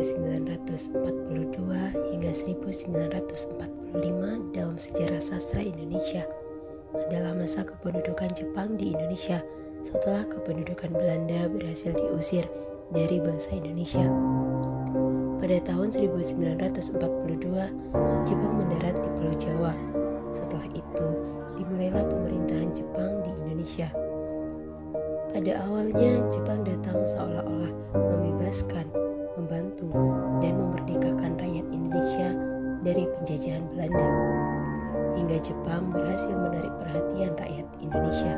1942 hingga 1945 dalam sejarah sastra Indonesia adalah masa kependudukan Jepang di Indonesia setelah kependudukan Belanda berhasil diusir dari bangsa Indonesia. Pada tahun 1942, Jepang mendarat di Pulau Jawa. Setelah itu, dimulailah pemerintahan Jepang di Indonesia. Pada awalnya, Jepang datang seolah-olah membebaskan, membantu, dan memerdekakan rakyat Indonesia dari penjajahan Belanda. Hingga Jepang berhasil menarik perhatian rakyat Indonesia.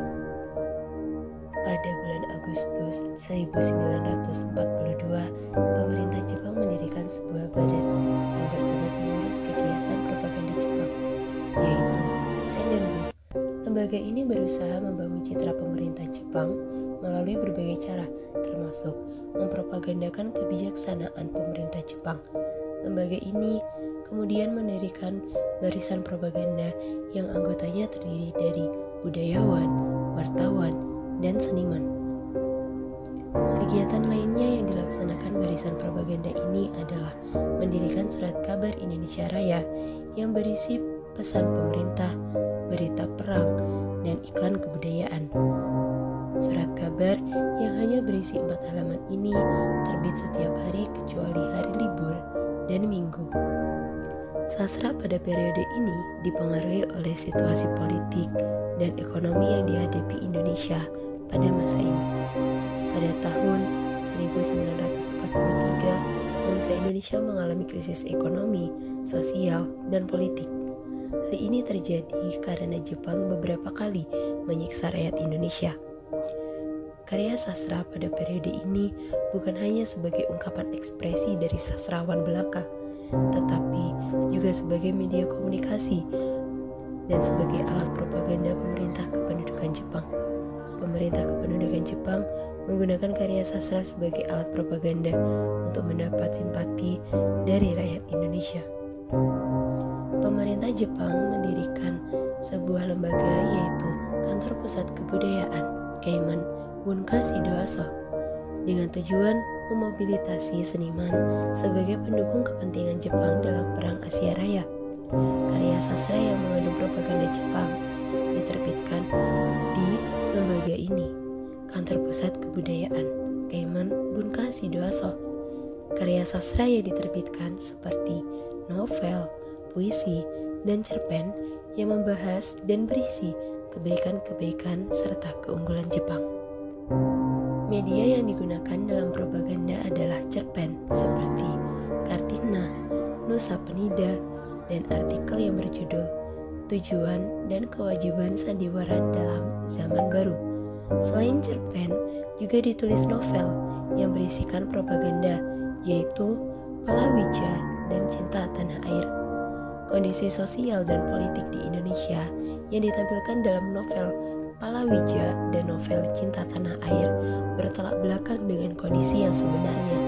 Pada bulan Agustus 1942, pemerintah Jepang mendirikan sebuah badan yang bertugas mengurus kegiatan propaganda Jepang, yaitu Sendenbu. Lembaga ini berusaha membangun citra pemerintah Jepang melalui berbagai cara, termasuk mempropagandakan kebijaksanaan pemerintah Jepang. Lembaga ini kemudian mendirikan barisan propaganda yang anggotanya terdiri dari budayawan, wartawan, dan seniman. Kegiatan lainnya yang dilaksanakan barisan propaganda ini adalah mendirikan surat kabar Indonesia Raya yang berisi pesan pemerintah, berita perang, dan iklan kebudayaan. Surat kabar yang hanya berisi 4 halaman ini terbit setiap hari kecuali hari libur dan minggu. Sastra pada periode ini dipengaruhi oleh situasi politik dan ekonomi yang dihadapi Indonesia pada masa ini. Pada tahun 1943, bangsa Indonesia mengalami krisis ekonomi, sosial, dan politik. Hal ini terjadi karena Jepang beberapa kali menyiksa rakyat Indonesia. Karya sastra pada periode ini bukan hanya sebagai ungkapan ekspresi dari sastrawan belaka, tetapi juga sebagai media komunikasi dan sebagai alat propaganda pemerintah kependudukan Jepang. Pemerintah kependudukan Jepang menggunakan karya sastra sebagai alat propaganda untuk mendapat simpati dari rakyat Indonesia. Pemerintah Jepang mendirikan sebuah lembaga yaitu Kantor Pusat Kebudayaan Keiman Bunka Sidoaso dengan tujuan memobilisasi seniman sebagai pendukung kepentingan Jepang dalam Perang Asia Raya. Karya sastra yang mengandung propaganda Jepang diterbitkan di lembaga ini, Kantor Pusat Kebudayaan Keiman Bunka Sidoaso. Karya sastra yang diterbitkan seperti novel, puisi, dan cerpen yang membahas dan berisi kebaikan-kebaikan serta keunggulan Jepang. Media yang digunakan dalam propaganda adalah cerpen seperti Kartina, Nusa Penida, dan artikel yang berjudul Tujuan dan Kewajiban Sandiwara dalam Zaman Baru. Selain cerpen, juga ditulis novel yang berisikan propaganda, yaitu Palawija dan Cinta Tanah Air. Kondisi sosial dan politik di Indonesia yang ditampilkan dalam novel Palawija dan novel Cinta Tanah Air bertolak belakang dengan kondisi yang sebenarnya.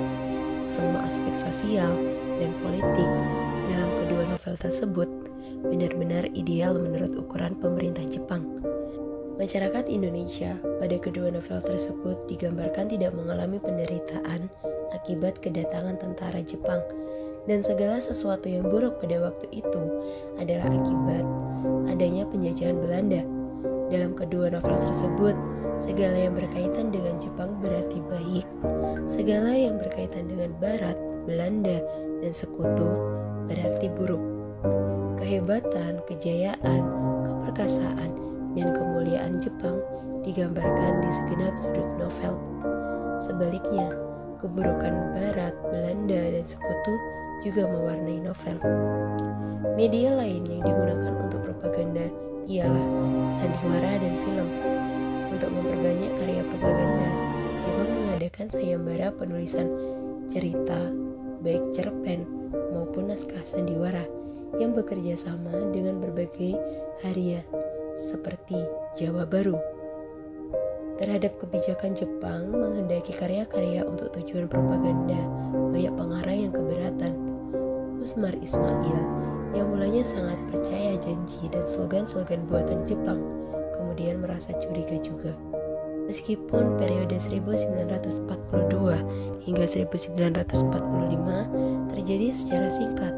Semua aspek sosial dan politik dalam kedua novel tersebut benar-benar ideal menurut ukuran pemerintah Jepang. Masyarakat Indonesia pada kedua novel tersebut digambarkan tidak mengalami penderitaan akibat kedatangan tentara Jepang, dan segala sesuatu yang buruk pada waktu itu adalah akibat adanya penjajahan Belanda. Dalam kedua novel tersebut, segala yang berkaitan dengan Jepang berarti baik, segala yang berkaitan dengan Barat, Belanda, dan sekutu berarti buruk. Kehebatan, kejayaan, keperkasaan, dan kemuliaan Jepang digambarkan di segenap sudut novel. Sebaliknya, keburukan Barat, Belanda, dan sekutu juga mewarnai novel. Media lain yang digunakan untuk propaganda ialah sandiwara dan film. Untuk memperbanyak karya propaganda, Jepang mengadakan sayembara penulisan cerita, baik cerpen maupun naskah sandiwara, yang bekerja sama dengan berbagai harian seperti Jawa Baru. Terhadap kebijakan Jepang menghendaki karya-karya untuk tujuan propaganda, banyak pengarang yang keberatan. Usmar Ismail yang mulanya sangat percaya janji dan slogan-slogan buatan Jepang, kemudian merasa curiga juga. Meskipun periode 1942 hingga 1945 terjadi secara singkat,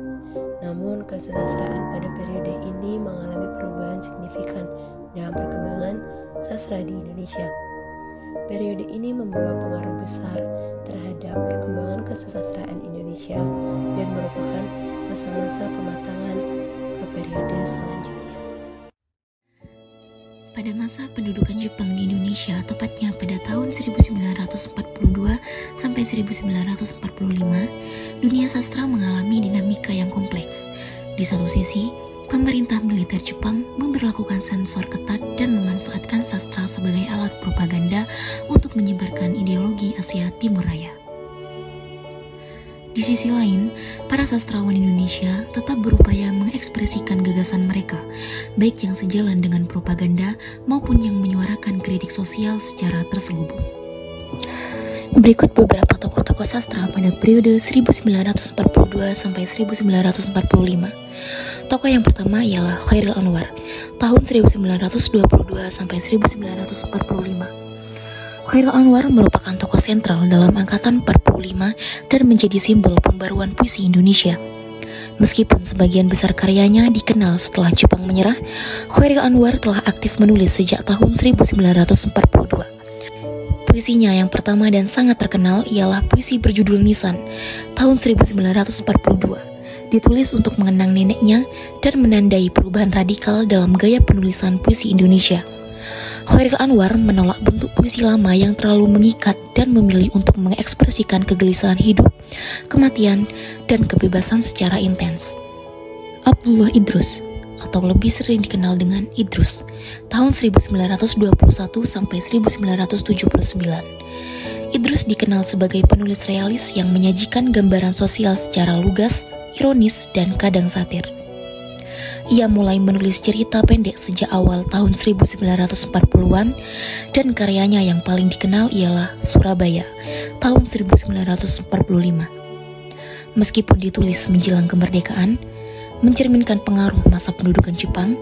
namun kesusastraan pada periode ini mengalami perubahan signifikan dalam perkembangan sastra di Indonesia. Periode ini membawa pengaruh besar terhadap perkembangan kesusastraan Indonesia dan merupakan masa-masa pematangan ke periode selanjutnya. Pada masa pendudukan Jepang di Indonesia, tepatnya pada tahun 1942 sampai 1945, dunia sastra mengalami dinamika yang kompleks. Di satu sisi, pemerintah militer Jepang memberlakukan sensor ketat dan memanfaatkan sastra sebagai alat propaganda untuk menyebarkan ideologi Asia Timur Raya. Di sisi lain, para sastrawan Indonesia tetap berupaya mengekspresikan gagasan mereka, baik yang sejalan dengan propaganda maupun yang menyuarakan kritik sosial secara terselubung. Berikut beberapa tokoh-tokoh sastra pada periode 1942 sampai 1945. Tokoh yang pertama ialah Chairil Anwar, tahun 1922 sampai 1945. Chairil Anwar merupakan tokoh sentral dalam angkatan 45 dan menjadi simbol pembaruan puisi Indonesia. Meskipun sebagian besar karyanya dikenal setelah Jepang menyerah, Chairil Anwar telah aktif menulis sejak tahun 1942. Puisinya yang pertama dan sangat terkenal ialah puisi berjudul Nisan, tahun 1942. Ditulis untuk mengenang neneknya dan menandai perubahan radikal dalam gaya penulisan puisi Indonesia. Chairil Anwar menolak bentuk puisi lama yang terlalu mengikat dan memilih untuk mengekspresikan kegelisahan hidup, kematian, dan kebebasan secara intens. Abdullah Idrus, atau lebih sering dikenal dengan Idrus, tahun 1921 sampai 1979. Idrus dikenal sebagai penulis realis yang menyajikan gambaran sosial secara lugas, ironis, dan kadang satir. Ia mulai menulis cerita pendek sejak awal tahun 1940-an dan karyanya yang paling dikenal ialah Surabaya, tahun 1945. Meskipun ditulis menjelang kemerdekaan, mencerminkan pengaruh masa pendudukan Jepang,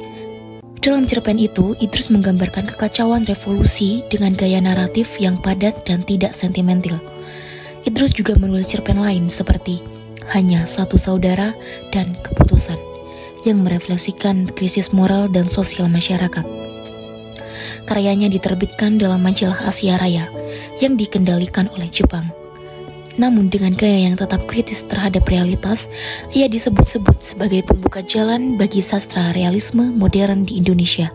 dalam cerpen itu Idrus menggambarkan kekacauan revolusi dengan gaya naratif yang padat dan tidak sentimental. Idrus juga menulis cerpen lain seperti Hanya Satu Saudara dan Keputusan, yang merefleksikan krisis moral dan sosial masyarakat. Karyanya diterbitkan dalam majalah Asia Raya yang dikendalikan oleh Jepang. Namun dengan gaya yang tetap kritis terhadap realitas, ia disebut-sebut sebagai pembuka jalan bagi sastra realisme modern di Indonesia.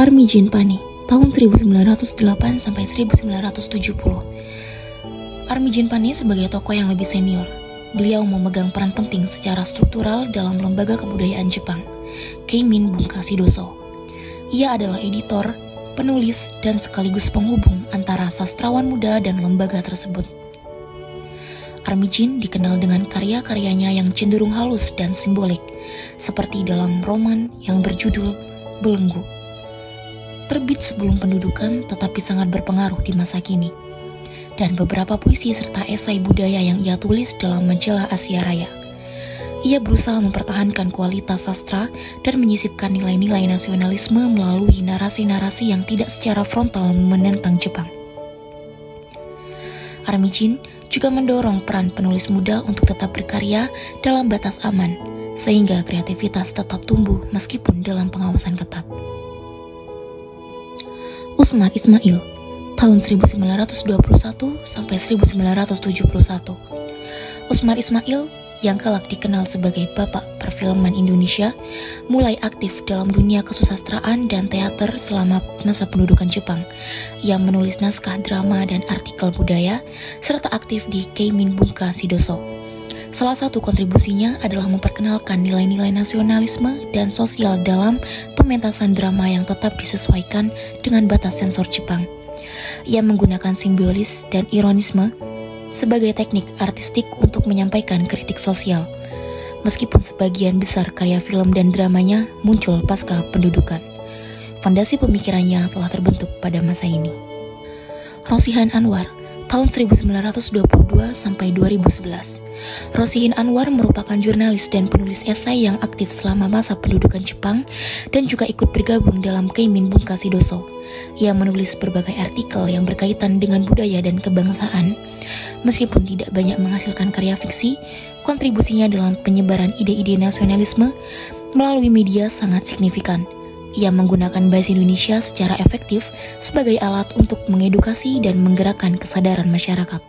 Armijn Pane, tahun 1908 sampai 1970. Armijn Pane sebagai tokoh yang lebih senior. Beliau memegang peran penting secara struktural dalam lembaga kebudayaan Jepang, Keimin Bunkashi Doso. Ia adalah editor, penulis, dan sekaligus penghubung antara sastrawan muda dan lembaga tersebut. Armijn dikenal dengan karya-karyanya yang cenderung halus dan simbolik, seperti dalam roman yang berjudul Belenggu. Terbit sebelum pendudukan tetapi sangat berpengaruh di masa kini. Dan beberapa puisi serta esai budaya yang ia tulis dalam majalah Asia Raya. Ia berusaha mempertahankan kualitas sastra dan menyisipkan nilai-nilai nasionalisme melalui narasi-narasi yang tidak secara frontal menentang Jepang. Armijn juga mendorong peran penulis muda untuk tetap berkarya dalam batas aman, sehingga kreativitas tetap tumbuh meskipun dalam pengawasan ketat. Usmar Ismail, tahun 1921 sampai 1971. Usmar Ismail yang kelak dikenal sebagai Bapak Perfilman Indonesia, mulai aktif dalam dunia kesusastraan dan teater selama masa pendudukan Jepang. Ia menulis naskah drama dan artikel budaya, serta aktif di Keimin Bunkashi Doso. Salah satu kontribusinya adalah memperkenalkan nilai-nilai nasionalisme dan sosial dalam pementasan drama yang tetap disesuaikan dengan batas sensor Jepang. Ia menggunakan simbolis dan ironisme sebagai teknik artistik untuk menyampaikan kritik sosial, meskipun sebagian besar karya film dan dramanya muncul pasca pendudukan. Fondasi pemikirannya telah terbentuk pada masa ini. Rosihan Anwar, tahun 1922 sampai 2011. Rosihin Anwar merupakan jurnalis dan penulis esai yang aktif selama masa pendudukan Jepang dan juga ikut bergabung dalam Keimin Bunkashi Doso. Ia menulis berbagai artikel yang berkaitan dengan budaya dan kebangsaan. Meskipun tidak banyak menghasilkan karya fiksi, kontribusinya dalam penyebaran ide-ide nasionalisme melalui media sangat signifikan. Ia menggunakan bahasa Indonesia secara efektif sebagai alat untuk mengedukasi dan menggerakkan kesadaran masyarakat.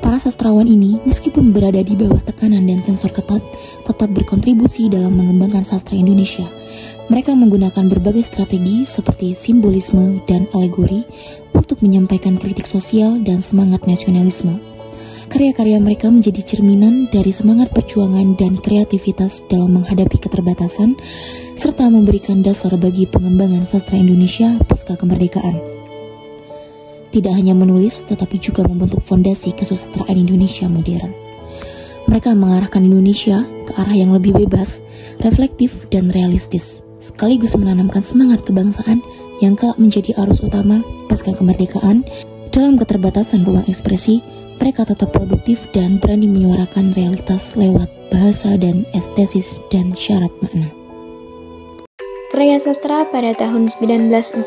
Para sastrawan ini, meskipun berada di bawah tekanan dan sensor ketat, tetap berkontribusi dalam mengembangkan sastra Indonesia. Mereka menggunakan berbagai strategi seperti simbolisme dan alegori untuk menyampaikan kritik sosial dan semangat nasionalisme. Karya-karya mereka menjadi cerminan dari semangat perjuangan dan kreativitas dalam menghadapi keterbatasan, serta memberikan dasar bagi pengembangan sastra Indonesia pasca kemerdekaan. Tidak hanya menulis, tetapi juga membentuk fondasi kesusastraan Indonesia modern. Mereka mengarahkan Indonesia ke arah yang lebih bebas, reflektif, dan realistis, sekaligus menanamkan semangat kebangsaan yang kelak menjadi arus utama pasca kemerdekaan. Dalam keterbatasan ruang ekspresi, mereka tetap produktif dan berani menyuarakan realitas lewat bahasa dan estesis dan syarat makna. Karya sastra pada tahun 1942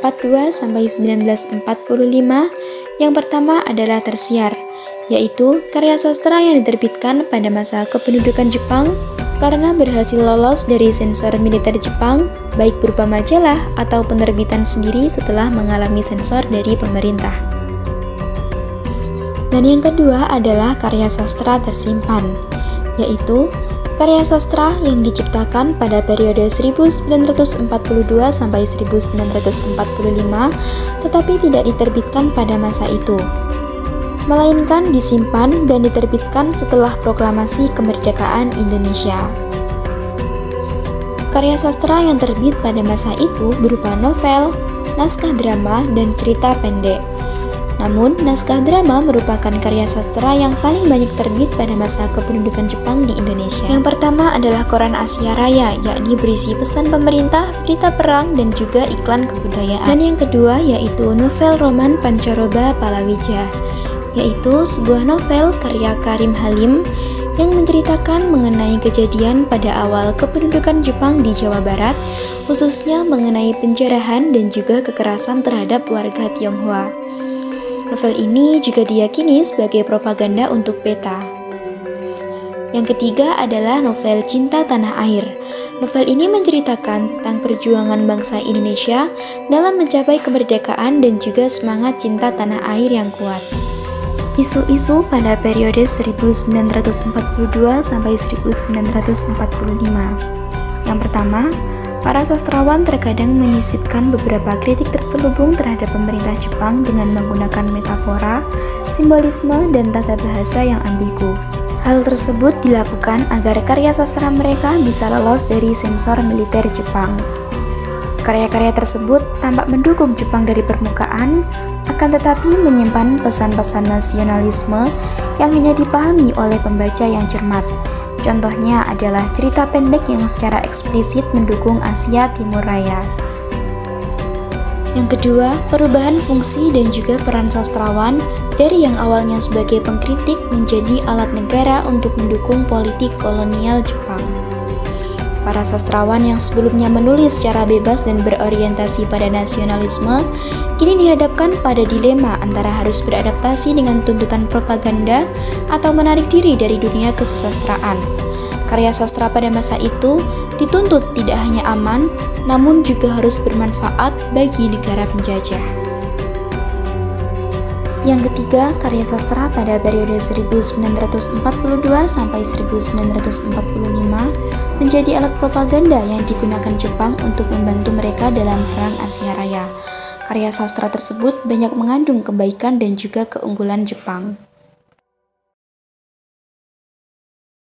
sampai 1945 yang pertama adalah tersiar, yaitu karya sastra yang diterbitkan pada masa kependudukan Jepang karena berhasil lolos dari sensor militer Jepang, baik berupa majalah atau penerbitan sendiri setelah mengalami sensor dari pemerintah. Dan yang kedua adalah karya sastra tersimpan, yaitu karya sastra yang diciptakan pada periode 1942 sampai 1945 tetapi tidak diterbitkan pada masa itu, melainkan disimpan dan diterbitkan setelah proklamasi kemerdekaan Indonesia. Karya sastra yang terbit pada masa itu berupa novel, naskah drama, dan cerita pendek. Namun, naskah drama merupakan karya sastra yang paling banyak terbit pada masa kependudukan Jepang di Indonesia. Yang pertama adalah Koran Asia Raya, yakni berisi pesan pemerintah, berita perang, dan juga iklan kebudayaan. Dan yang kedua yaitu novel roman Pancaroba Palawija, yaitu sebuah novel karya Karim Halim yang menceritakan mengenai kejadian pada awal kependudukan Jepang di Jawa Barat, khususnya mengenai penjarahan dan juga kekerasan terhadap warga Tionghoa. Novel ini juga diyakini sebagai propaganda untuk PETA. Yang ketiga adalah novel Cinta Tanah Air. Novel ini menceritakan tentang perjuangan bangsa Indonesia dalam mencapai kemerdekaan dan juga semangat cinta tanah air yang kuat. Isu-isu pada periode 1942 sampai 1945. Yang pertama, para sastrawan terkadang menyisipkan beberapa kritik terselubung terhadap pemerintah Jepang dengan menggunakan metafora, simbolisme, dan tata bahasa yang ambigu. Hal tersebut dilakukan agar karya sastra mereka bisa lolos dari sensor militer Jepang. Karya-karya tersebut tampak mendukung Jepang dari permukaan, akan tetapi menyimpan pesan-pesan nasionalisme yang hanya dipahami oleh pembaca yang cermat. Contohnya adalah cerita pendek yang secara eksplisit mendukung Asia Timur Raya. Yang kedua, perubahan fungsi dan juga peran sastrawan dari yang awalnya sebagai pengkritik menjadi alat negara untuk mendukung politik kolonial Jepang. Para sastrawan yang sebelumnya menulis secara bebas dan berorientasi pada nasionalisme, kini dihadapkan pada dilema antara harus beradaptasi dengan tuntutan propaganda atau menarik diri dari dunia kesusastraan. Karya sastra pada masa itu dituntut tidak hanya aman, namun juga harus bermanfaat bagi negara penjajah. Yang ketiga, karya sastra pada periode 1942 sampai 1945 menjadi alat propaganda yang digunakan Jepang untuk membantu mereka dalam Perang Asia Raya. Karya sastra tersebut banyak mengandung kebaikan dan juga keunggulan Jepang.